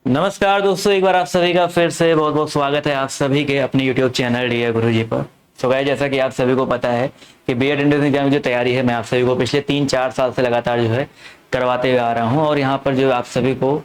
नमस्कार दोस्तों, एक बार आप सभी का फिर से बहुत बहुत स्वागत है आप सभी के अपने यूट्यूब चैनल डियर गुरुजी पर। सो गाइस, जैसा कि आप सभी को पता है कि बीएड एंट्रेंस एग्जाम की जो तैयारी है मैं आप सभी को पिछले 3-4 साल से लगातार जो है करवाते हुए आ रहा हूं, और यहाँ पर जो आप सभी को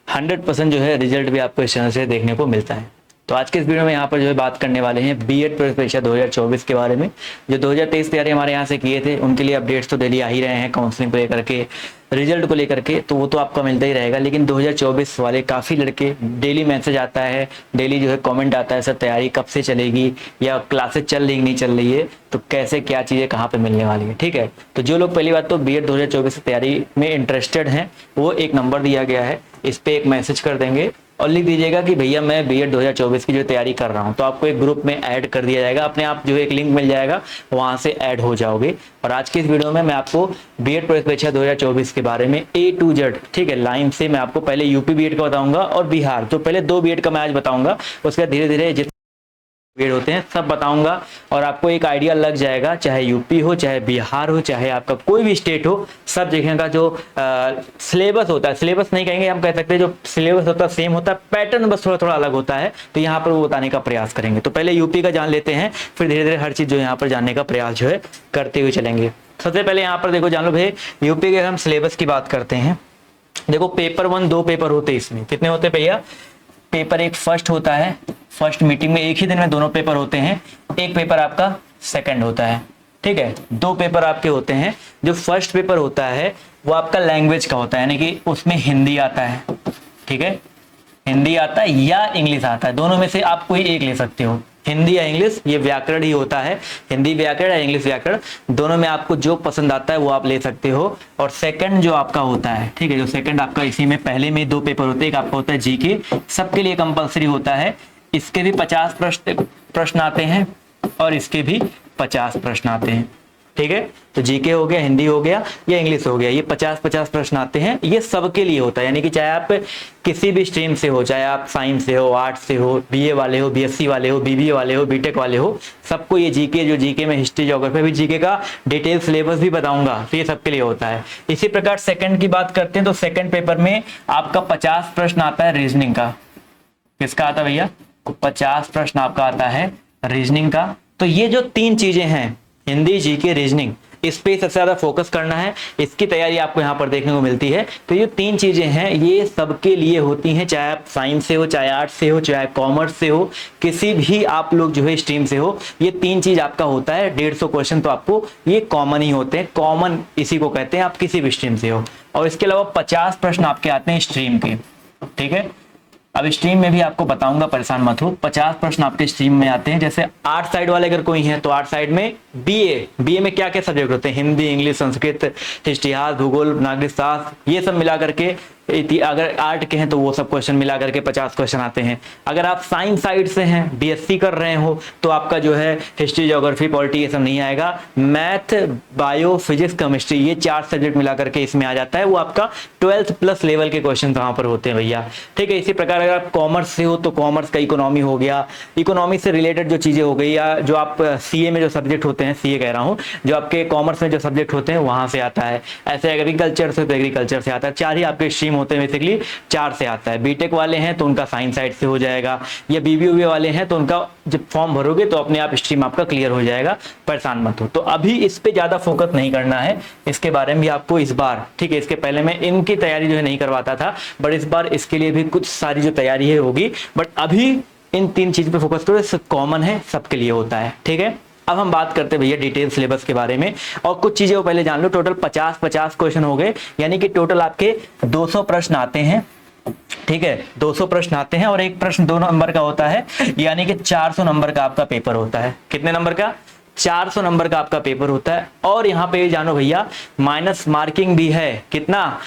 100% जो है रिजल्ट भी आपको इस चैनल से देखने को मिलता है। तो आज के इस वीडियो में यहाँ पर जो है बात करने वाले हैं बीएड प्रवेश परीक्षा 2024 के बारे में। जो 2023 तैयारी हमारे यहाँ से किए थे उनके लिए अपडेट्स तो डेली आ ही रहे हैं, काउंसलिंग को लेकर के, रिजल्ट को लेकर के, तो वो तो आपका मिलता ही रहेगा। लेकिन 2024 वाले काफ़ी लड़के डेली मैसेज आता है, डेली जो है कमेंट आता है, सर तैयारी कब से चलेगी, या क्लासेस चल रही नहीं चल रही है, तो कैसे क्या चीज़ें कहाँ पे मिलने वाली है। ठीक है, तो जो लोग पहली बात तो बीएड 2024 की तैयारी में इंटरेस्टेड हैं, वो एक नंबर दिया गया है, इस पर एक मैसेज कर देंगे और लिख दीजिएगा कि भैया मैं बीएड 2024 की जो तैयारी कर रहा हूं। तो आपको एक ग्रुप में ऐड कर दिया जाएगा, अपने आप जो एक लिंक मिल जाएगा, वहां से ऐड हो जाओगे। और आज के इस वीडियो में मैं आपको बीएड प्रवेश परीक्षा 2024 के बारे में A to Z, ठीक है, लाइन से मैं आपको पहले यूपी बीएड का बताऊंगा और बिहार, तो पहले 2 बीएड का मैं आज बताऊंगा, उसके बाद धीरे धीरे जितने बीएड होते हैं सब बताऊंगा, और आपको एक आइडिया लग जाएगा, चाहे यूपी हो, चाहे बिहार हो, चाहे आपका कोई भी स्टेट हो, सब जगह का जो सिलेबस होता है, सिलेबस नहीं कहेंगे, हम कह सकते हैं जो सिलेबस होता है सेम होता है, पैटर्न बस थोड़ा थोड़ा अलग होता है, तो यहाँ पर वो बताने का प्रयास करेंगे। तो पहले यूपी का जान लेते हैं, फिर धीरे धीरे हर चीज जो यहाँ पर जानने का प्रयास जो है करते हुए चलेंगे। सबसे पहले यहाँ पर देखो, जान लो भाई, यूपी के हम सिलेबस की बात करते हैं। देखो पेपर 1 2 पेपर होते हैं, इसमें कितने होते हैं भैया? पेपर एक फर्स्ट होता है, फर्स्ट मीटिंग में एक ही दिन में दोनों पेपर होते हैं, एक पेपर आपका सेकंड होता है। ठीक है, 2 पेपर आपके होते हैं। जो फर्स्ट पेपर होता है वो आपका लैंग्वेज का होता है, यानी कि उसमें हिंदी आता है, ठीक है, हिंदी आता है या इंग्लिश आता है, दोनों में से आप कोई एक ले सकते हो, हिंदी या इंग्लिश, ये व्याकरण ही होता है, हिंदी व्याकरण या इंग्लिश व्याकरण, दोनों में आपको जो पसंद आता है वो आप ले सकते हो। और सेकंड जो आपका होता है, ठीक है, जो सेकंड आपका, इसी में पहले में 2 पेपर होते हैं, एक आपका होता है जीके, सबके लिए कंपलसरी होता है, इसके भी 50 प्रश्न आते हैं और इसके भी 50 प्रश्न आते हैं। ठीक है, तो जीके हो गया, हिंदी हो गया या इंग्लिश हो गया, ये 50-50 प्रश्न आते हैं, ये सबके लिए होता है, यानी कि चाहे आप किसी भी स्ट्रीम से हो, चाहे आप साइंस से हो, आर्ट्स से हो, बीए वाले हो, बीएससी वाले हो, बीबीए वाले हो, बीटेक वाले हो, सबको ये जीके, जो जीके में हिस्ट्री ज्योग्राफी, भी जीके का डिटेल सिलेबस भी बताऊंगा, तो ये सबके लिए होता है। इसी प्रकार सेकंड की बात करते हैं, तो सेकंड पेपर में आपका 50 प्रश्न आता है रीजनिंग का। किसका आता है भैया? 50 प्रश्न आपका आता है रीजनिंग का। तो ये जो 3 चीजें हैं, हिंदी, जीके, रीजनिंग, इस पे सबसे ज्यादा फोकस करना है, इसकी तैयारी आपको यहाँ पर देखने को मिलती है। तो ये 3 चीजें हैं, ये सबके लिए होती हैं, चाहे आप साइंस से हो, चाहे आर्ट्स से हो, चाहे कॉमर्स से हो, किसी भी आप लोग जो है स्ट्रीम से हो, ये 3 चीज आपका होता है। 150 क्वेश्चन तो आपको ये कॉमन ही होते हैं, कॉमन इसी को कहते हैं, आप किसी भी स्ट्रीम से हो। और इसके अलावा 50 प्रश्न आपके आते हैं स्ट्रीम के। ठीक है, अब स्ट्रीम में भी आपको बताऊंगा, परेशान मत हो। 50 प्रश्न आपके स्ट्रीम में आते हैं। जैसे आर्ट साइड वाले अगर कोई है तो आर्ट साइड में बीए में क्या क्या सब्जेक्ट होते हैं? हिंदी, इंग्लिश, संस्कृत, इतिहास, भूगोल, नागरिक शास्त्र, ये सब मिला करके, अगर आर्ट के हैं तो वो सब क्वेश्चन मिला करके 50 क्वेश्चन आते हैं। अगर आप साइंस साइड से हैं, बीएससी कर रहे हो, तो आपका जो है हिस्ट्री, ज्योग्राफी, पॉलिटी ये सब नहीं आएगा। मैथ, बायो, फिजिक्स, केमिस्ट्री, ये 4 सब्जेक्ट मिला करके इसमें आ जाता है, वो आपका 12th प्लस लेवल के क्वेश्चन वहां पर होते हैं भैया। ठीक है, इसी प्रकार अगर आप कॉमर्स से हो तो कॉमर्स का इकोनॉमी हो गया, इकोनॉमी से रिलेटेड जो चीजें हो गई, या जो आप सीए में जो सब्जेक्ट होते हैं, सीए कह रहा हूँ, जो आपके कॉमर्स में जो सब्जेक्ट होते हैं वहां से आता है। ऐसे एग्रीकल्चर से तो एग्रीकल्चर से आता है। 4 ही आपके स्ट्रीम होते हैं, बेसिकली 4 से आता है। बीटेक वाले हैं तो उनका साइंस साइड से हो जाएगा, या बीबीए वाले हैं तो उनका जब फॉर्म भरोगे तो अपने आप स्ट्रीम आपका क्लियर हो जाएगा, परेशान मत हो। तो अभी इस पे ज्यादा फोकस नहीं करना है, इसके बारे में भी आपको इस बार, ठीक है, इसके पहले मैं इनकी तैयारी जो है नहीं करवाता था, बट इस बार इसके लिए भी कुछ सारी जो तैयारी है होगी, बट अभी इन 3 चीज पे फोकस करो, सब कॉमन है, सबके लिए होता है। ठीक है, अब हम बात करते हैं भैया डिटेल सिलेबस के बारे में, और कुछ चीजें वो पहले जान लो। टोटल 50 क्वेश्चन हो गए, यानी कि टोटल आपके 200 प्रश्न आते हैं। ठीक है, 200 प्रश्न आते हैं, और एक प्रश्न 2 नंबर का होता है, यानी कि 400 नंबर का आपका पेपर होता है। कितने नंबर का? 400 नंबर का आपका पेपर होता है। और यहाँ पे जानो भैया, माइनस मार्किंग भी है। कितना?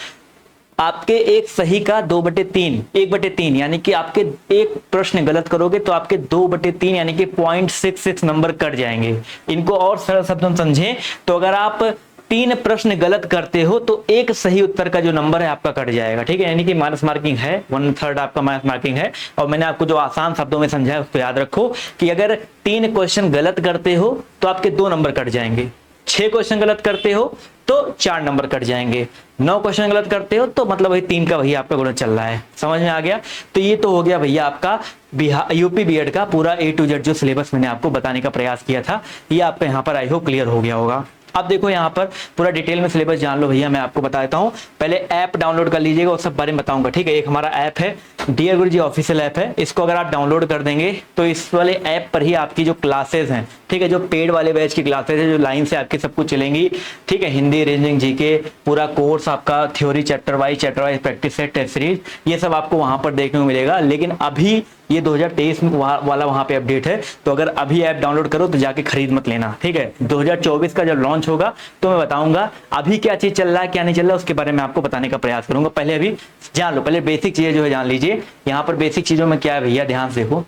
आपके एक सही का 2/3, 1/3, यानी कि आपके एक प्रश्न गलत करोगे तो आपके 2/3 यानी कि 0.66 नंबर कट जाएंगे। इनको और सरल शब्दों में समझें तो अगर आप 3 प्रश्न गलत करते हो तो एक सही उत्तर का जो नंबर है आपका कट जाएगा। ठीक है, यानी कि माइनस मार्किंग है, 1/3 आपका माइनस मार्किंग है। और मैंने आपको जो आसान शब्दों में समझाया उसको याद रखो कि अगर 3 क्वेश्चन गलत करते हो तो आपके 2 नंबर कट जाएंगे। 6 क्वेश्चन गलत करते हो तो 4 नंबर कट जाएंगे, 9 क्वेश्चन गलत करते हो तो मतलब वही 3 का वही आपका गुणन चल रहा है। समझ में आ गया? तो ये तो हो गया भैया आपका बिहार यूपी बीएड का पूरा A to Z जो सिलेबस मैंने आपको बताने का प्रयास किया था, ये आपका यहाँ पर आई होप क्लियर हो गया होगा। अब देखो यहाँ पर पूरा डिटेल में सिलेबस जान लो भैया, मैं आपको बता देता हूँ। पहले ऐप डाउनलोड कर लीजिएगा, उस सब बारे में बताऊंगा, ठीक है। एक हमारा ऐप है डियर गुरुजी ऑफिशियल ऐप है, इसको अगर आप डाउनलोड कर देंगे तो इस वाले ऐप पर ही आपकी जो क्लासेस हैं, ठीक है, जो पेड वाले बैच की क्लासेस है, जो लाइन से आपकी सब कुछ चलेंगी, ठीक है, हिंदी, रीजनिंग, जीके, पूरा कोर्स आपका theory chapter wise practice set, test series, ये सब आपको वहां पर देखने को मिलेगा। लेकिन अभी ये 2023 वाला वहां पे अपडेट है, तो अगर अभी ऐप डाउनलोड करो तो जाके खरीद मत लेना, ठीक है। 2024 का जब लॉन्च होगा तो मैं बताऊंगा अभी क्या चीज चल रहा है क्या नहीं चल रहा है, उसके बारे में आपको बताने का प्रयास करूंगा। पहले अभी जान लो, पहले बेसिक चीजें जो है जान लीजिए। यहाँ पर बेसिक चीजों में क्या है भैया, ध्यान से देखो,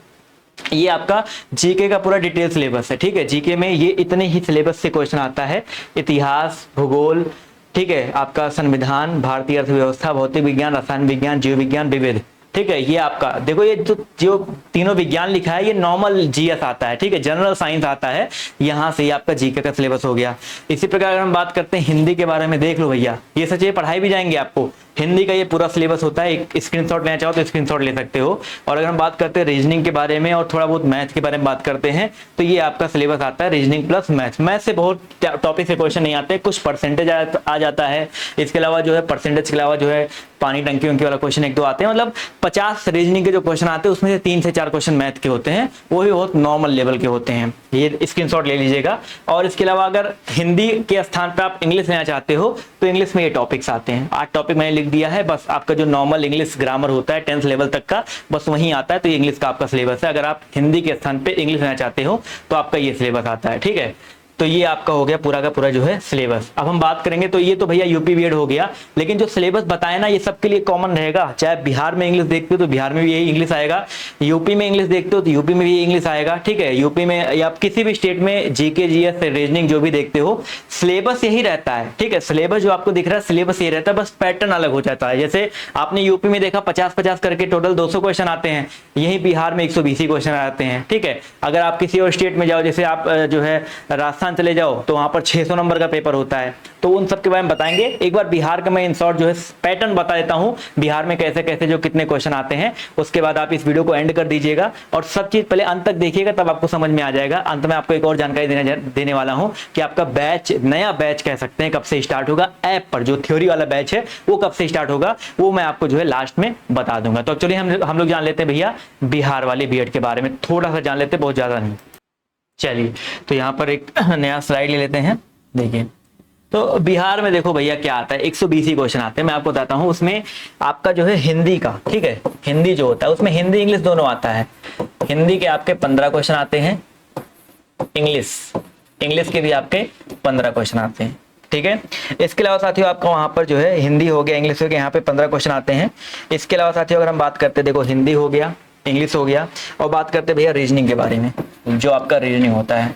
ये आपका जीके का पूरा डिटेल सिलेबस है, ठीक है। जीके में ये इतने ही सिलेबस से क्वेश्चन आता है, इतिहास, भूगोल, ठीक है, आपका संविधान, भारतीय अर्थव्यवस्था, भौतिक विज्ञान, रसायन विज्ञान, जीव विज्ञान, विविध, ठीक है। ये आपका देखो, ये जो तीनों विज्ञान लिखा है ये नॉर्मल जीएस आता है, ठीक है, जनरल साइंस आता है, यहाँ से आपका जीके का सिलेबस हो गया। इसी प्रकार अगर हम बात करते हैं हिंदी के बारे में, देख लो भैया, ये सच ये पढ़ाई भी जाएंगे आपको, हिंदी का ये पूरा सिलेबस होता है। एक स्क्रीनशॉट लेना चाहो तो स्क्रीनशॉट ले सकते हो। और अगर हम बात करते हैं रीजनिंग के बारे में और थोड़ा बहुत मैथ के बारे में बात करते हैं, तो ये आपका सिलेबस आता है रीजनिंग प्लस मैथ। मैथ से बहुत टॉपिक से क्वेश्चन नहीं आते, कुछ परसेंटेज आ जाता है, इसके अलावा जो है परसेंटेज के अलावा जो है पानी टंकी उनकी वाला क्वेश्चन 1-2 आते हैं। मतलब 50 रीजनिंग के जो क्वेश्चन आते हैं उसमें से 3 से 4 क्वेश्चन मैथ के होते हैं, वो भी बहुत नॉर्मल लेवल के होते हैं, ये स्क्रीनशॉट ले लीजिएगा। और इसके अलावा अगर हिंदी के स्थान पर आप इंग्लिश लेना चाहते हो तो इंग्लिश में ये टॉपिक्स आते हैं। 8 टॉपिक मैंने लिख दिया है, बस आपका जो नॉर्मल इंग्लिश ग्रामर होता है 10th लेवल तक का, बस वहीं आता है। तो ये इंग्लिश का आपका सिलेबस है। अगर आप हिंदी के स्थान पे इंग्लिश लेना चाहते हो तो आपका ये सिलेबस आता है, ठीक है। तो ये आपका हो गया पूरा का पूरा जो है सिलेबस। अब हम बात करेंगे, तो ये तो भैया यूपी बीएड हो गया, लेकिन जो सिलेबस बताया ना ये सबके लिए कॉमन रहेगा। चाहे बिहार में इंग्लिश देखते हो तो बिहार में भी यही इंग्लिश आएगा, यूपी में इंग्लिश देखते हो तो यूपी में भी इंग्लिश आएगा, ठीक है। यूपी में या आप किसी भी स्टेट में जीके, जीएस, रीजनिंग जो भी देखते हो, सिलेबस यही रहता है, ठीक है। सिलेबस जो आपको दिख रहा है सिलेबस यही रहता है, बस पैटर्न अलग हो जाता है। जैसे आपने यूपी में देखा 50-50 करके टोटल 200 क्वेश्चन आते हैं, यही बिहार में 120 क्वेश्चन आते हैं, ठीक है। अगर आप किसी और स्टेट में जाओ, जैसे आप जो है राजस्थान चले जाओ तो वहां पर 600 नंबर का पेपर होता है, तो उन सब के बारे में बताएंगे। एक बार बिहार का मैं इन शॉर्ट जो है पैटर्न बता देता हूं, बिहार में कैसे कैसे जो कितने क्वेश्चन आते हैं, उसके बाद आप इस वीडियो को एंड कर दीजिएगा और सब चीज पहले अंत तक देखिएगा, तब आपको समझ में आ जाएगा। अंत में आपको एक और जानकारी देने वाला हूं कि आपका बैच, नया बैच कह सकते हैं, कब से स्टार्ट होगा। ऐप पर जो थ्योरी वाला बैच है वो कब से स्टार्ट होगा वो मैं आपको जो है लास्ट में बता दूंगा। तो चलिए हम लोग जान लेते हैं भैया बिहार वाली बीएड के बारे में, थोड़ा सा जान लेते हैं, बहुत ज्यादा नहीं। चलिए, तो यहाँ पर एक नया स्लाइड ले लेते हैं। देखिए, तो बिहार में देखो भैया क्या आता है, 120 ही क्वेश्चन आते हैं। मैं आपको बताता हूँ, उसमें आपका जो है हिंदी का, ठीक है, हिंदी जो होता है उसमें हिंदी इंग्लिश दोनों आता है। हिंदी के आपके 15 क्वेश्चन आते हैं, इंग्लिश के भी आपके 15 क्वेश्चन आते हैं, ठीक है। इसके अलावा साथियों आपका वहां पर जो है हिंदी हो गया, इंग्लिश हो गया, यहाँ पे 15 क्वेश्चन आते हैं। इसके अलावा साथियों अगर हम बात करते हैं, देखो हिंदी हो गया, इंग्लिश हो गया, और बात करते हैं भैया रीजनिंग के बारे में, जो आपका रीजनिंग होता है।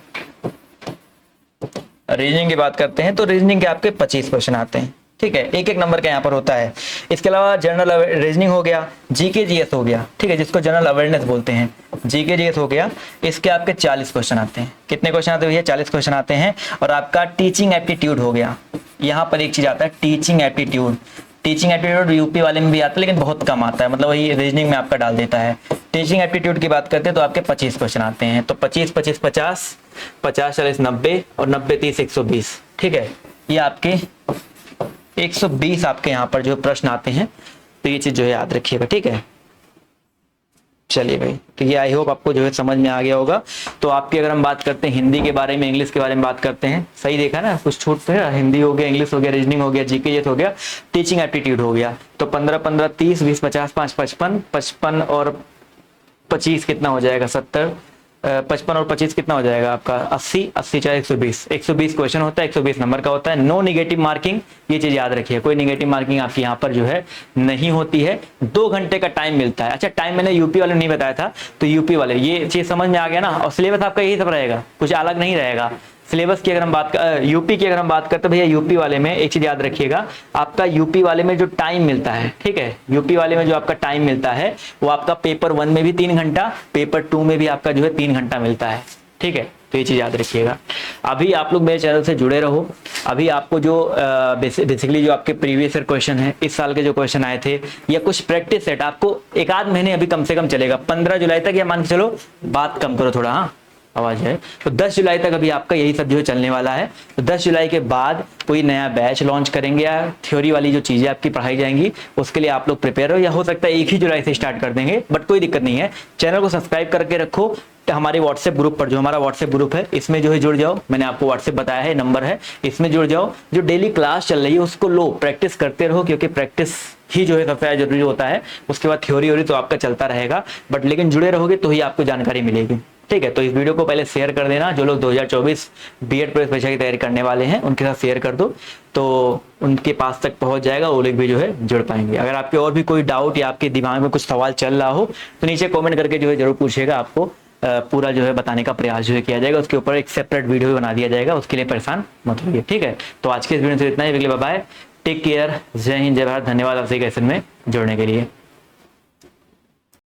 रीजनिंग की बात करते हैं तो रीजनिंग के आपके 25 क्वेश्चन आते हैं, ठीक है, एक नंबर का यहाँ पर होता है। इसके अलावा जनरल रीजनिंग हो गया, जीके जीएस हो गया, ठीक है, जिसको जनरल अवेयरनेस बोलते हैं, जीके जीएस हो गया। इसके आपके 40 क्वेश्चन आते हैं। कितने क्वेश्चन आते हैं भैया? 40 क्वेश्चन आते हैं। और आपका टीचिंग एप्टीट्यूड हो गया, यहाँ पर एक चीज आता है teaching aptitude. Teaching aptitude UP वाले में भी आता है, लेकिन बहुत कम आता है, मतलब वही रीजनिंग में आपका डाल देता है। टीचिंग एप्टीट्यूड की बात करते हैं तो आपके 25 क्वेश्चन आते हैं। तो 25 25 50 50 40 90 और 90 30 120, ठीक है। ये आपके 120 आपके यहाँ पर जो प्रश्न आते हैं, तो ये चीज जो है याद रखिएगा, ठीक है। चलिए भाई, तो ये आई होप आपको जो है समझ में आ गया होगा। तो आपकी अगर हम बात करते हैं हिंदी के बारे में, इंग्लिश के बारे में बात करते हैं, सही देखा ना, कुछ छूट तो है, हिंदी हो गया, इंग्लिश हो गया, रीजनिंग हो गया, जीके ये हो गया, टीचिंग एप्टीट्यूड हो गया। तो 15 15 30 20 50 5 55 55 और 25 कितना हो जाएगा? 70। 55 और 25 कितना हो जाएगा आपका? 80 80 चाहे 120 120 क्वेश्चन होता है, 120 नंबर का होता है। नो निगेटिव मार्किंग, ये चीज याद रखिए, कोई निगेटिव मार्किंग आपकी यहाँ पर जो है नहीं होती है। 2 घंटे का टाइम मिलता है। अच्छा, टाइम मैंने यूपी वाले नहीं बताया था, तो यूपी वाले ये चीज समझ में आ गया ना। और सिलेबस आपका यही सब रहेगा, कुछ अलग नहीं रहेगा। सिलेबस की अगर हम बात यूपी की अगर हम बात करते हैं भैया, यूपी वाले में एक चीज याद रखिएगा, आपका यूपी वाले में जो टाइम मिलता है, ठीक है, यूपी वाले में जो आपका टाइम मिलता है वो आपका पेपर 1 में भी 3 घंटा, पेपर 2 में भी आपका जो है 3 घंटा मिलता है। ठीक है, तो ये चीज़ याद रखिएगा। अभी आप लोग मेरे चैनल से जुड़े रहो। अभी आपको जो बेसिकली जो आपके प्रीवियस ईयर क्वेश्चन है, इस साल के जो क्वेश्चन आए थे, या कुछ प्रैक्टिस सेट आपको एक आध महीने अभी कम से कम चलेगा, 15 जुलाई तक, या मान के चलो, बात कम करो थोड़ा, हाँ आवाज है, तो 10 जुलाई तक अभी आपका यही सब जो है चलने वाला है। तो 10 जुलाई के बाद कोई नया बैच लॉन्च करेंगे या थ्योरी वाली जो चीजें आपकी पढ़ाई जाएंगी उसके लिए आप लोग प्रिपेयर हो, या हो सकता है 1 ही जुलाई से स्टार्ट कर देंगे, बट कोई दिक्कत नहीं है। चैनल को सब्सक्राइब करके रखो, हमारे व्हाट्सएप ग्रुप पर, जो हमारा व्हाट्सएप ग्रुप है इसमें जो है जुड़ जाओ। मैंने आपको व्हाट्सएप बताया है, नंबर है, इसमें जुड़ जाओ। जो डेली क्लास चल रही है उसको लो, प्रैक्टिस करते रहो, क्योंकि प्रैक्टिस ही जो है सबसे ज्यादा जरूरी होता है। उसके बाद थ्योरी तो आपका चलता रहेगा, बट लेकिन जुड़े रहोगे तो ही आपको जानकारी मिलेगी, ठीक है। तो इस वीडियो को पहले शेयर कर देना, जो लोग 2024 बीएड प्रवेश परीक्षा की तैयारी करने वाले हैं उनके साथ शेयर कर दो, तो उनके पास तक पहुंच जाएगा, वो लोग भी जो है जुड़ पाएंगे। अगर आपके और भी कोई डाउट या आपके दिमाग में कुछ सवाल चल रहा हो तो नीचे कमेंट करके जो है जरूर पूछिएगा, आपको पूरा जो है बताने का प्रयास जो है किया जाएगा। उसके ऊपर एक सेपरेट वीडियो भी बना दिया जाएगा, उसके लिए परेशान मत होइए, ठीक है। तो आज के इस वीडियो से इतना ही, बाय बाय, टेक केयर, जय हिंद, जय भारत, धन्यवाद आपसे सेशन में जुड़ने के लिए।